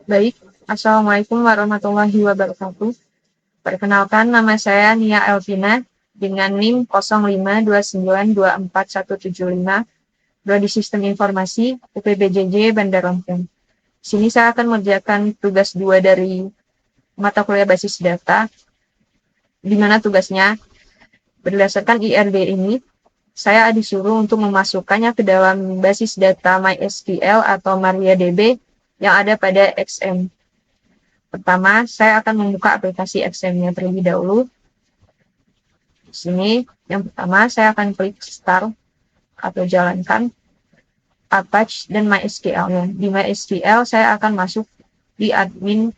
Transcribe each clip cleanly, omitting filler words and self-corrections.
Baik, Assalamualaikum warahmatullahi wabarakatuh. Perkenalkan, nama saya Nia Elvina dengan NIM 0529247175, Prodi Sistem Informasi UPBJJ Bandar Lampung. Sini saya akan mengerjakan tugas 2 dari mata kuliah basis data, di mana tugasnya berdasarkan IRD ini, saya disuruh untuk memasukkannya ke dalam basis data MySQL atau MariaDB yang ada pada XM. Pertama, saya akan membuka aplikasi XM-nya terlebih dahulu. Di sini, yang pertama, saya akan klik Start atau jalankan, Apache, dan MySQL-nya. Di MySQL, saya akan masuk di admin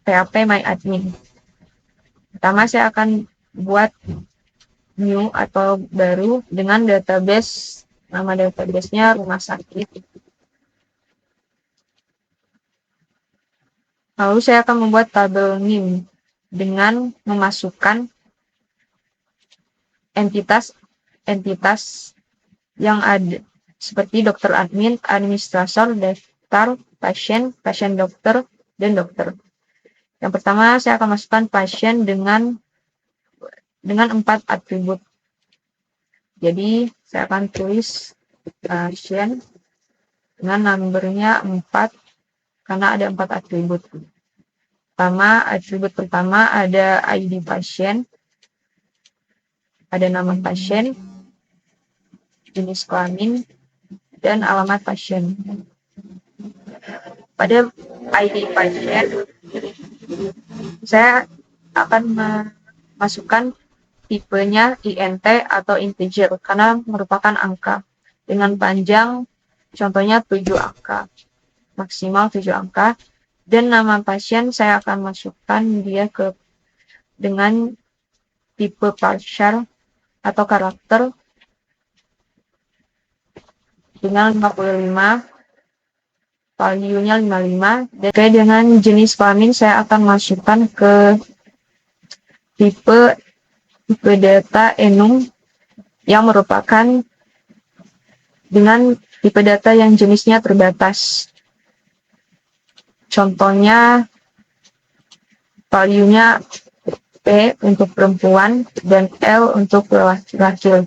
PHP MyAdmin. Pertama, saya akan buat new atau baru dengan database, nama database-nya rumah sakit. Lalu saya akan membuat tabel NIM dengan memasukkan entitas yang ada seperti dokter admin, administrator, daftar, pasien, pasien dokter, dan dokter. Yang pertama saya akan masukkan pasien dengan 4 atribut. Jadi saya akan tulis pasien dengan numbernya 4 karena ada 4 atribut. Atribut pertama ada ID pasien, ada nama pasien, jenis kelamin, dan alamat pasien. Pada ID pasien, saya akan memasukkan tipenya INT atau integer karena merupakan angka dengan panjang, contohnya 7 angka, maksimal 7 angka. Dan nama pasien saya akan masukkan dia dengan tipe partial atau karakter dengan 55, value-nya 55. Dan dengan jenis kelamin saya akan masukkan ke tipe data enum yang merupakan dengan tipe data yang jenisnya terbatas. Contohnya value-nya P untuk perempuan dan L untuk laki-laki.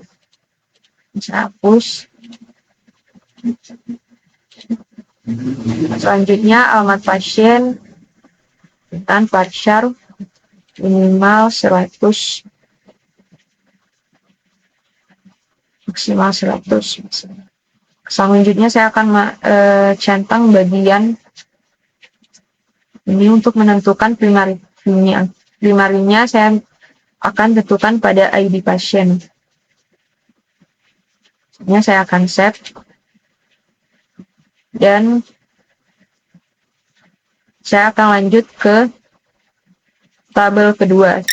Bisa hapus. Selanjutnya alamat pasien dan partial minimal 100, maksimal 100. Selanjutnya saya akan centang bagian ini untuk menentukan primarinya. Primarinya saya akan tentukan pada ID pasien. Ini saya akan set dan saya akan lanjut ke tabel kedua.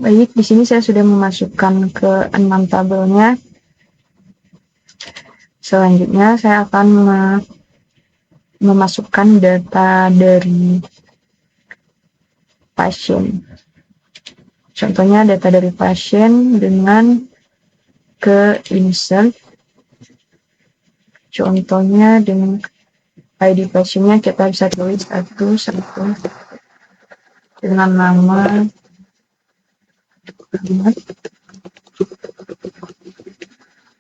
Baik, di sini saya sudah memasukkan ke 6 tabelnya. Selanjutnya saya akan memasukkan data dari pasien. Contohnya data dari pasien dengan ke insert. Contohnya dengan ID pasiennya kita bisa tulis satu dengan nama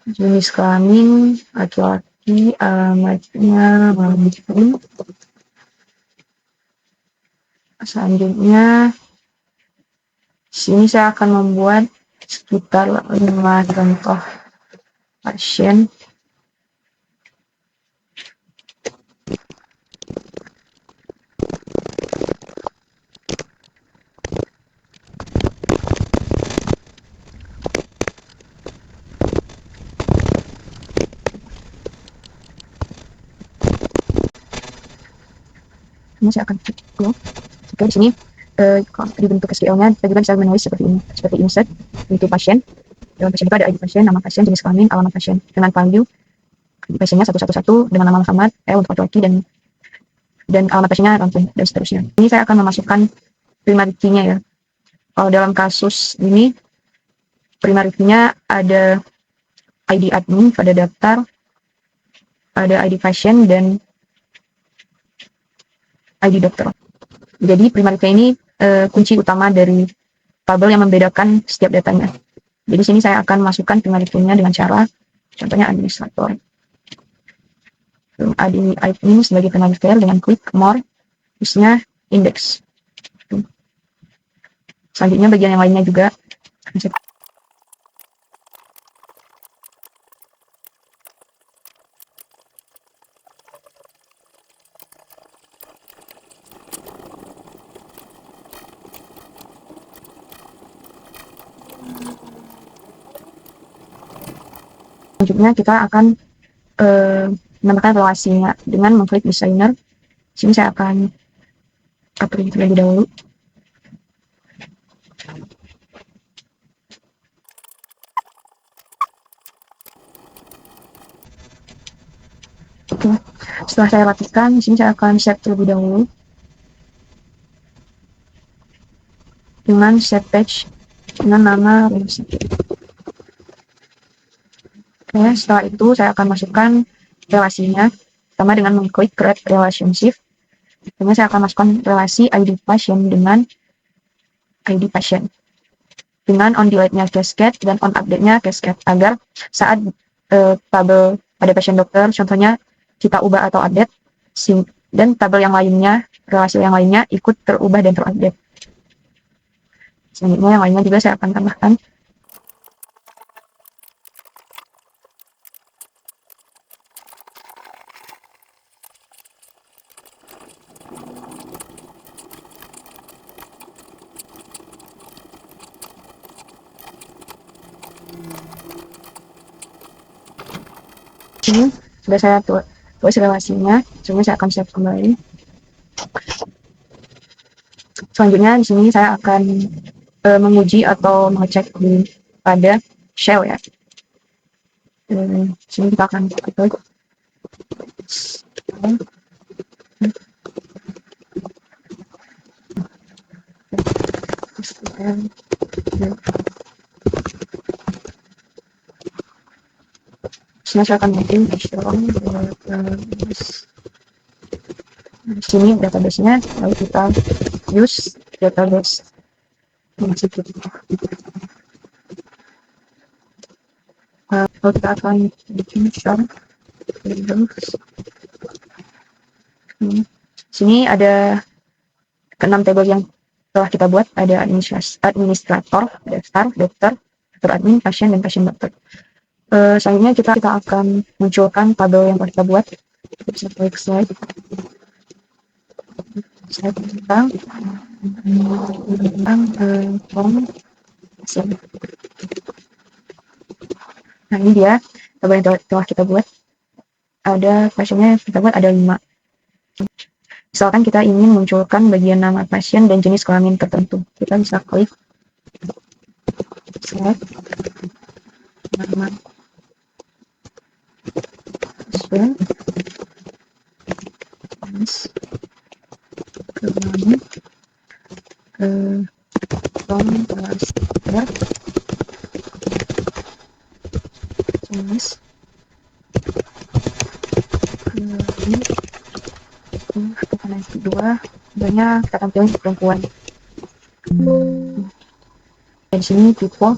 jenis kelamin laki-laki, alamatnya Lampung. Selanjutnya sini saya akan membuat sekitar 5 contoh pasien. Ini saya akan klik go. Oke, di sini di bentuk SQL-nya kita juga bisa menulis seperti ini, seperti insert into pasien. Dalam pasien itu ada ID pasien, nama pasien, jenis kelamin, alamat pasien dengan value ID pasiennya 111 dengan nama Muhammad, untuk laki-laki dan alamat pasiennya langsung dan seterusnya. Ini saya akan memasukkan primary key-nya ya. Kalau dalam kasus ini primary key-nya ada ID admin pada daftar, ada ID pasien dan ID dokter. Jadi primary key ini kunci utama dari tabel yang membedakan setiap datanya. Jadi sini saya akan masukkan primary key-nya dengan cara contohnya administrator. ID admin sebagai primary key dengan klik more, terusnya index. Selanjutnya bagian yang lainnya juga selanjutnya kita akan menambahkan relasinya dengan mengklik designer. Sini saya akan upload terlebih dahulu. Oke, setelah saya latihkan, di sini saya akan save terlebih dahulu dengan set page dengan nama relasi. Oke, setelah itu saya akan masukkan relasinya, pertama dengan mengklik create relationship. Kemudian saya akan masukkan relasi ID pasien dengan ID pasien dengan on delete-nya cascade dan on update-nya cascade agar saat tabel pada pasien dokter contohnya kita ubah atau update dan tabel yang lainnya, relasi yang lainnya ikut terubah dan terupdate. Selanjutnya yang lainnya juga saya akan tambahkan. Ini sudah saya tulis relasinya, sebenarnya saya akan save kembali. Selanjutnya di sini saya akan menguji atau mengecek pada shell ya. Sini kita akan klik. Saya akan bikin di sini database-nya, lalu kita use database lalu kita akan bikin shell. Sini ada ke-6 tabel yang telah kita buat, ada administrator, daftar, dokter, admin, pasien, dan pasien dokter. Selanjutnya kita akan munculkan tabel yang telah kita buat. Kita bisa klik slide tentang form pasien. Nah ini dia tabel yang telah kita buat. Ada pasiennya kita buat ada 5. Misalkan kita ingin munculkan bagian nama pasien dan jenis kelamin tertentu, kita bisa klik slide nama pasien, jenis kelamin, form pasien, jenis kelamin. Karena yang kedua sebenarnya kita tampilkan perempuan. Di sini tipe,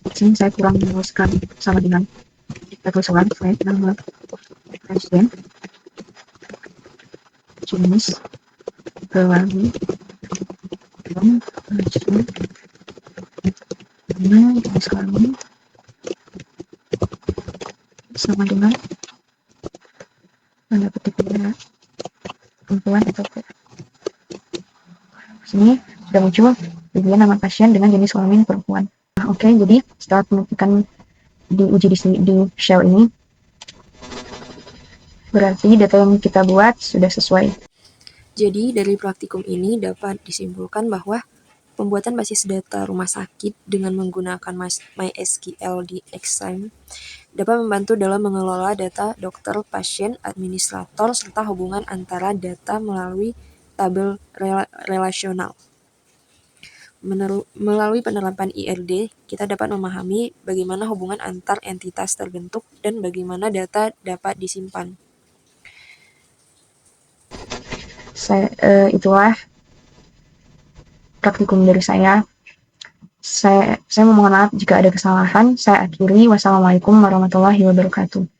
di sini saya kurang menuliskan sama dengan kita tuliskan slide nama pasien, jenis kelamin, pasien, jenis kelamin sama dengan tanda petiknya perempuan atau sini sudah muncul bagian nama pasien dengan jenis kelamin perempuan. Oke, jadi setelah menentukan diuji di shell ini, berarti data yang kita buat sudah sesuai. Jadi, dari praktikum ini dapat disimpulkan bahwa pembuatan basis data rumah sakit dengan menggunakan MySQL di Exime dapat membantu dalam mengelola data dokter, pasien, administrator, serta hubungan antara data melalui tabel relasional. Melalui penerapan IRD, kita dapat memahami bagaimana hubungan antar entitas terbentuk dan bagaimana data dapat disimpan. Itulah praktikum dari saya. Saya mohon maaf jika ada kesalahan. Saya akhiri. Wassalamualaikum warahmatullahi wabarakatuh.